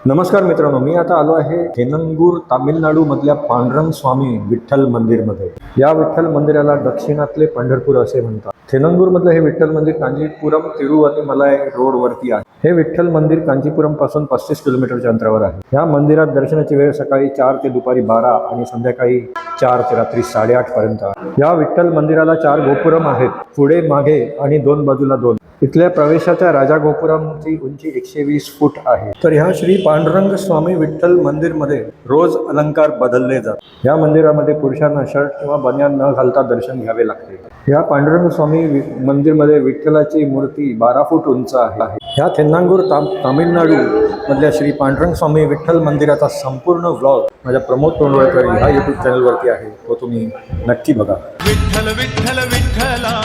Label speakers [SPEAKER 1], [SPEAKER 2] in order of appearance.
[SPEAKER 1] नमस्कार मित्रांनो, मी आता आलो आहे थेनंगूर तामिळनाडू मधल्या पांडुरंग स्वामी विठ्ठल मंदिरमध्ये। या विठ्ठल मंदिराला दक्षिणातले पंढरपूर असे म्हणतात। थेनंगूर मधलं हे विठ्ठल मंदिर कांचीपुरम तिरुवन्नमलाई रोड वरती आहे। हे विठ्ठल मंदिर कांचीपुरम पासून 35 किलोमीटरच्या अंतरावर आहे। या मंदिरात दर्शनाची वेळ सकाळी 4 ते दुपारी 12 आणि संध्याकाळी 4 ते रात्री 8:30 पर्यंत आहे। या विठ्ठल मंदिराला 4 गोपुरम आहेत, पुढे मागे आणि 2 बाजूला 2। इथल्या प्रवेशाच्या राजा गोपुरमची उंची 120 फूट आहे। तर ह्या श्री पांडुरंग स्वामी विठ्ठल मंदिर मध्ये रोज अलंकार बदलले जातात। या मंदिरामध्ये पुरुषांना शर्ट किंवा बनियान न घालता दर्शन घ्यावे लागते। या पांडुरंग स्वामी मंदिर मध्ये विठ्ठलाची मूर्ती 12 फूट उंच आहे। ह्या थेन्नांगूर तामिळनाडू मधल्या श्री पांडुरंग स्वामी विठ्ठल मंदिराचा संपूर्ण व्लॉग माझ्या प्रमोद तोंडवळकर ह्या YouTube चॅनल वरती आहे, तो तुम्ही नक्की बघा।
[SPEAKER 2] विठ्ठल विठ्ठल विठ्ठला